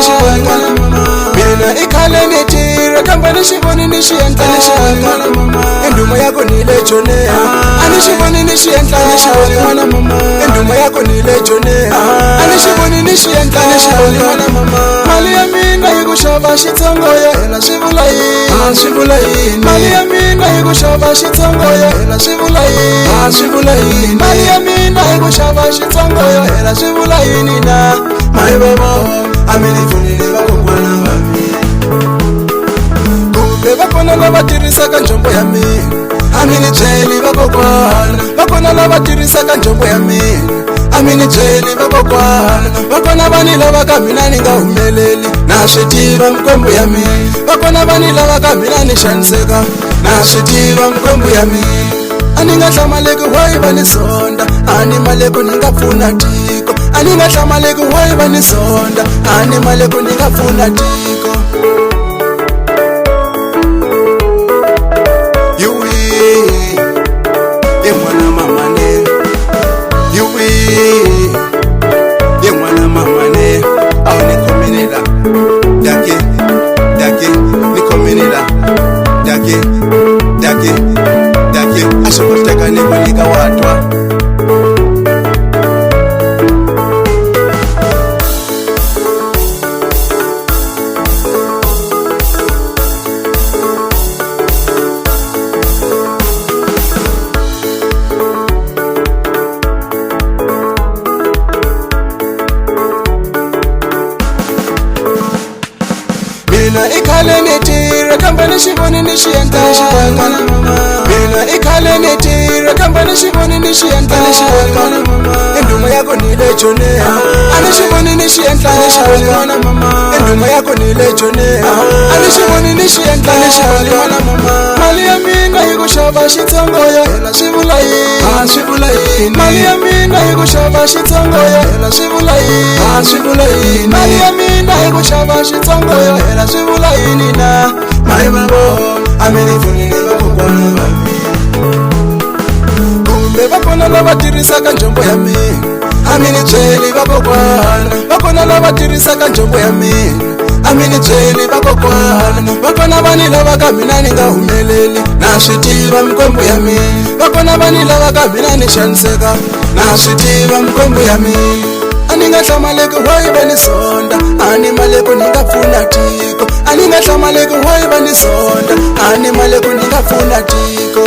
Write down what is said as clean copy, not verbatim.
xivona mina I khale ni tirha kambe ni xi voni ni xi endla ni xi vona induma ya ku ni le jone a ni xi voni ni xi endla ni xi vona induma ya ku ni le jone a ni xi voni ni xi endla ni xi vona mali ya mina yi ku xava xitsongo ya hela swi vula yini swi vula yini mali ya mina yi ku xava xitsongo ya hela swi vula yini swi vula yini mali ya mina yi ku xava xitsongo ya hela swi vula yini na mai baba a mi ni pfunile vakokwana va mina kumbe va kona lava tirhisaka njombo ya mina a mi ni byeli vakokwana va kona lava tirhisaka njombo ya mina a mi ni byeli vakokwana va kona vani lava ka mina ni nga humeleli na swi tiva mikwembu ya mina va kona vani lava ka mina ni xaniseka na swi tiva mikwembu ya mina a ni nga hlamaleki why va ni sonda a ni maleku ni nga pfuna tiko a ni nga hlamaleki why va ni sonda a ni maleku ni nga pfuna tiko asokoteka nikunika watwa mina I khale ni tirha kambe ni xi voni ni xi endla ni xi vona mina I khale ni tirha kambe ni xi voni ni xi endla ni xi vona induma ya ku ni le jone a ni xi voni ni xi endla ni xi vona induma ya ku ni le jone a ni xi voni ni xi endla ni xi vona mali ya mina yi ku xava xitsongo ya hela swi vula yini swi vula yini mali ya mina yi ku xava xitsongo ya hela swi vula yini swi vula yini mali ya mina yi ku xava xitsongo ya hela swi vula yini na mai babo a mi ni pfunile vakokwana va mina kumbe va kona lava tirhisaka njombo ya mina a mi ni byeli vakokwana va kona lava tirhisaka njombo ya mina a mi ni byeli vakokwana va kona vani lava ka mina ni nga humeleli na swi tiva mikwembu ya mina va kona vani lava ka mina ni xaniseka na swi tiva mikwembu ya mina a ni nga hlamaleki why va ni sonda a ni maleku ni nga pfuna tiko a ni nga hlamaleki why va ni sonda a ni maleku ni nga pfuna tiko